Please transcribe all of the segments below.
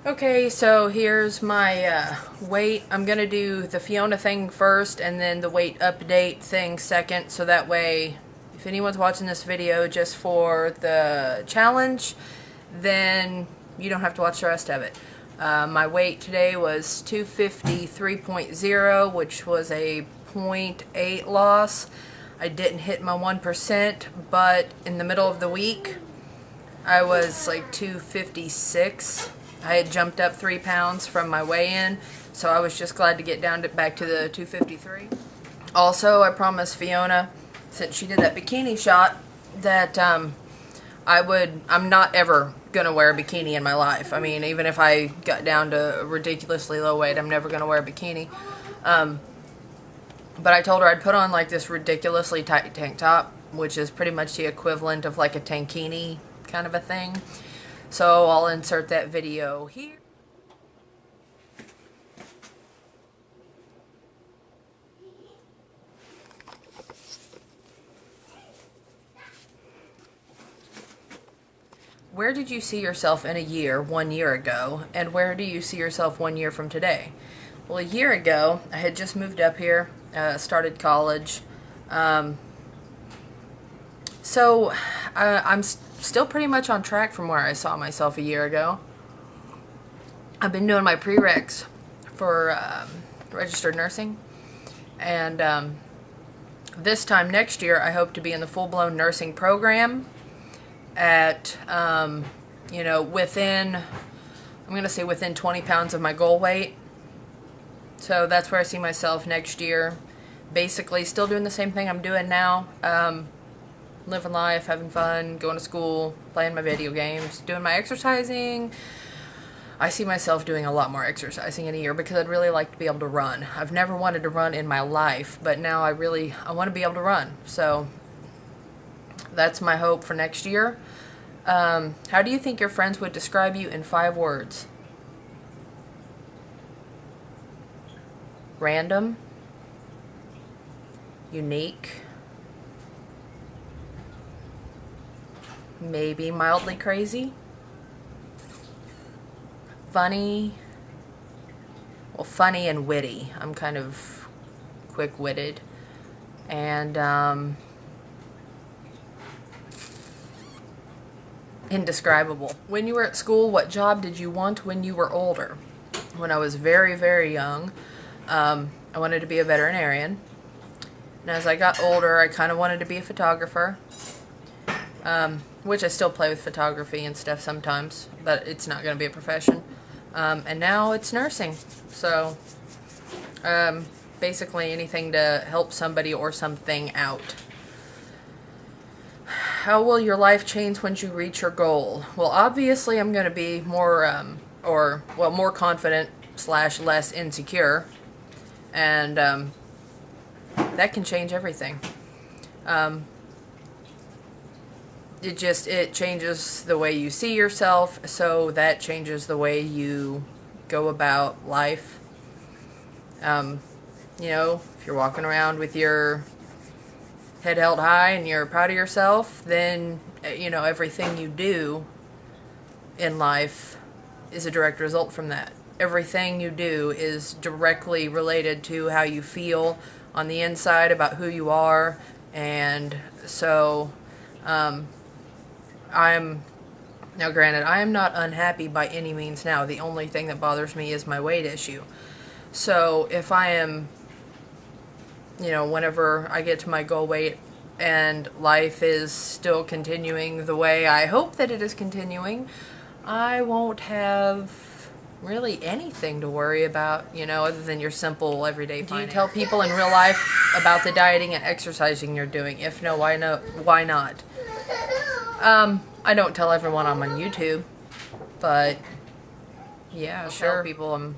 Okay, so here's my weight. I'm going to do the Fiona thing first and then the weight update thing second, so that way if anyone's watching this video just for the challenge, then you don't have to watch the rest of it. My weight today was 253.0, which was a 0.8 loss. I didn't hit my 1%, but in the middle of the week, I was like 256. I had jumped up 3 pounds from my weigh-in, so I was just glad to get down back to the 253. Also, I promised Fiona, since she did that bikini shot, that I'm not ever gonna wear a bikini in my life. I mean, even if I got down to a ridiculously low weight, I'm never gonna wear a bikini. But I told her I'd put on like this ridiculously tight tank top, which is pretty much the equivalent of like a tankini kind of a thing. So I'll insert that video here. Where did you see yourself in a year 1 year ago, and where do you see yourself 1 year from today? Well, a year ago, I had just moved up here, started college. So I'm still pretty much on track from where I saw myself a year ago. I've been doing my prereqs for registered nursing, and this time next year I hope to be in the full-blown nursing program at, you know, within, I'm going to say within 20 pounds of my goal weight. So that's where I see myself next year. Basically still doing the same thing I'm doing now. Living life, having fun, going to school, playing my video games, doing my exercising. I see myself doing a lot more exercising in a year because I'd really like to be able to run. I've never wanted to run in my life, but now I want to be able to run. So that's my hope for next year. How do you think your friends would describe you in 5 words? Random, unique, maybe mildly crazy, funny, well, funny and witty. I'm kind of quick-witted, and indescribable. When you were at school, what job did you want when you were older? When I was very, very young, I wanted to be a veterinarian. And as I got older, I kind of wanted to be a photographer, which I still play with photography and stuff sometimes, but it's not going to be a profession. And now it's nursing. So basically anything to help somebody or something out. How will your life change once you reach your goal? Well, obviously I'm going to be more, more confident / less insecure. And that can change everything. It changes the way you see yourself, so that changes the way you go about life. You know, if you're walking around with your head held high and you're proud of yourself, then, you know, everything you do in life is a direct result from that. Everything you do is directly related to how you feel on the inside about who you are. And so now granted, I am not unhappy by any means now. The only thing that bothers me is my weight issue. So if I am, you know, whenever I get to my goal weight and life is still continuing the way I hope that it is continuing, I won't have really anything to worry about, you know, other than your simple everyday finance. Do you tell people in real life about the dieting and exercising you're doing? If no, why not? I don't tell everyone I'm on YouTube, but yeah, sure. Tell people I'm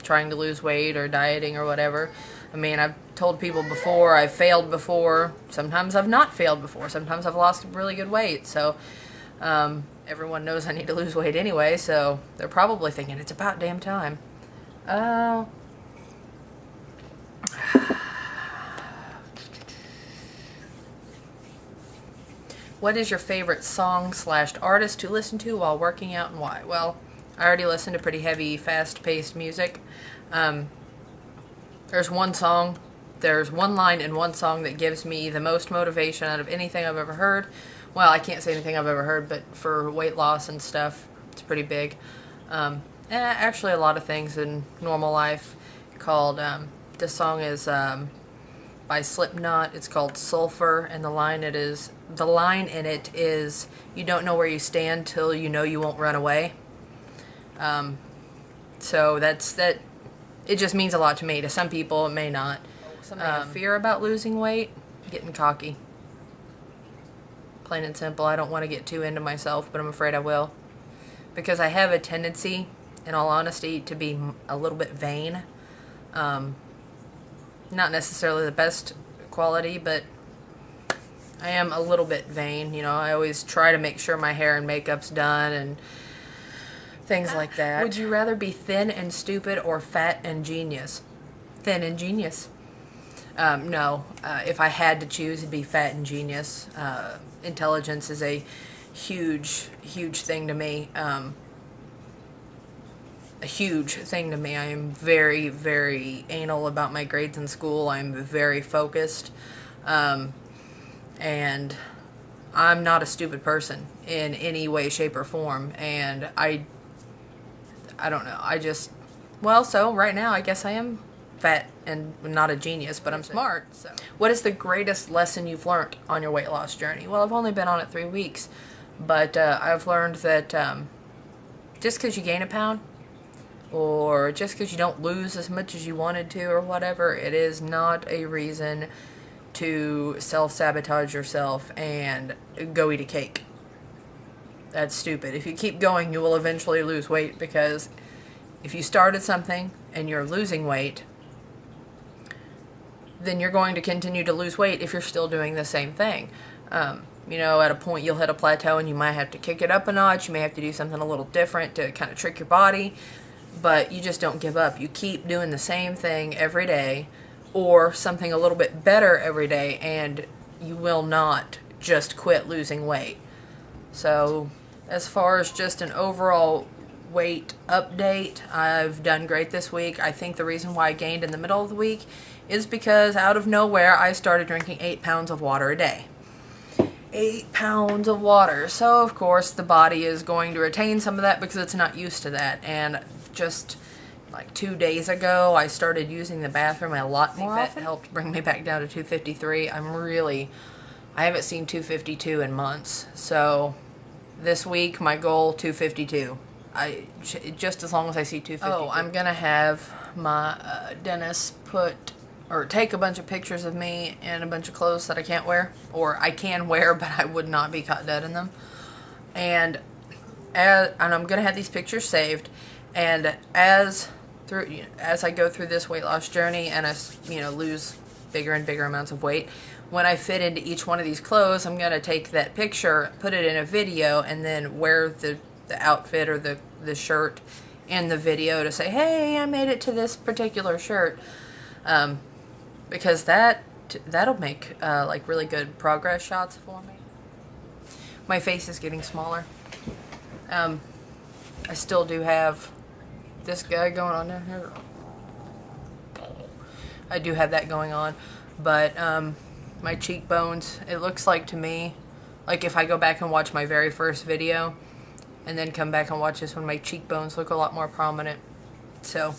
trying to lose weight or dieting or whatever. I mean, I've told people before, I've failed before. Sometimes I've not failed before. Sometimes I've lost really good weight. So everyone knows I need to lose weight anyway, so they're probably thinking it's about damn time. What is your favorite song / artist to listen to while working out, and why? Well, I already listen to pretty heavy, fast-paced music. There's one line in one song that gives me the most motivation out of anything I've ever heard. Well, I can't say anything I've ever heard, but for weight loss and stuff, it's pretty big. Actually, a lot of things in normal life. Called this song is by Slipknot. It's called Sulfur, and the line in it is, "You don't know where you stand till you know you won't run away." So that. It just means a lot to me. To some people, it may not. Something I fear about losing weight, getting cocky. Plain and simple. I don't want to get too into myself, but I'm afraid I will. Because I have a tendency, in all honesty, to be a little bit vain. Not necessarily the best quality, but I am a little bit vain. You know, I always try to make sure my hair and makeup's done and things like that. Would you rather be thin and stupid or fat and genius? Thin and genius. No. If I had to choose, it'd be fat and genius. Intelligence is a huge, huge thing to me. A huge thing to me. I am very, very anal about my grades in school. I'm very focused. And I'm not a stupid person in any way, shape, or form. And I don't know. So right now I guess I am fat and not a genius, but I'm smart. So, what is the greatest lesson you've learned on your weight loss journey? Well, I've only been on it 3 weeks, but I've learned that just because you gain a pound, or just because you don't lose as much as you wanted to, or whatever, it is not a reason to self-sabotage yourself and go eat a cake. That's stupid. If you keep going, you will eventually lose weight, because if you started something and you're losing weight, then you're going to continue to lose weight if you're still doing the same thing. You know, at a point you'll hit a plateau and you might have to kick it up a notch. You may have to do something a little different to kind of trick your body, but you just don't give up. You keep doing the same thing every day, or something a little bit better every day, and you will not just quit losing weight. So, as far as just an overall weight update, I've done great this week. I think the reason why I gained in the middle of the week is because out of nowhere I started drinking 8 pounds of water a day. 8 pounds of water. So, of course, the body is going to retain some of that because it's not used to that. And just like 2 days ago, I started using the bathroom a lot more often. That helped bring me back down to 253. I haven't seen 252 in months. So, this week, my goal, 252. Just as long as I see 252. Oh, I'm going to have my dentist take a bunch of pictures of me in a bunch of clothes that I can't wear, or I can wear, but I would not be caught dead in them. And I'm going to have these pictures saved, and as I go through this weight loss journey and I lose bigger and bigger amounts of weight, when I fit into each one of these clothes, I'm going to take that picture, put it in a video, and then wear the outfit or the shirt in the video to say, hey, I made it to this particular shirt. Because that'll make like really good progress shots for me. My face is getting smaller. I still do have this guy going on down here. I do have that going on, but my cheekbones, it looks like to me, like if I go back and watch my very first video and then come back and watch this one, my cheekbones look a lot more prominent. So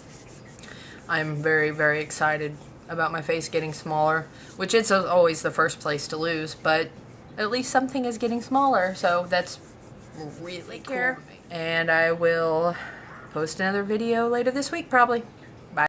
I'm very, very excited about my face getting smaller, which it's always the first place to lose, but at least something is getting smaller, so that's really cool. And I will post another video later this week, probably.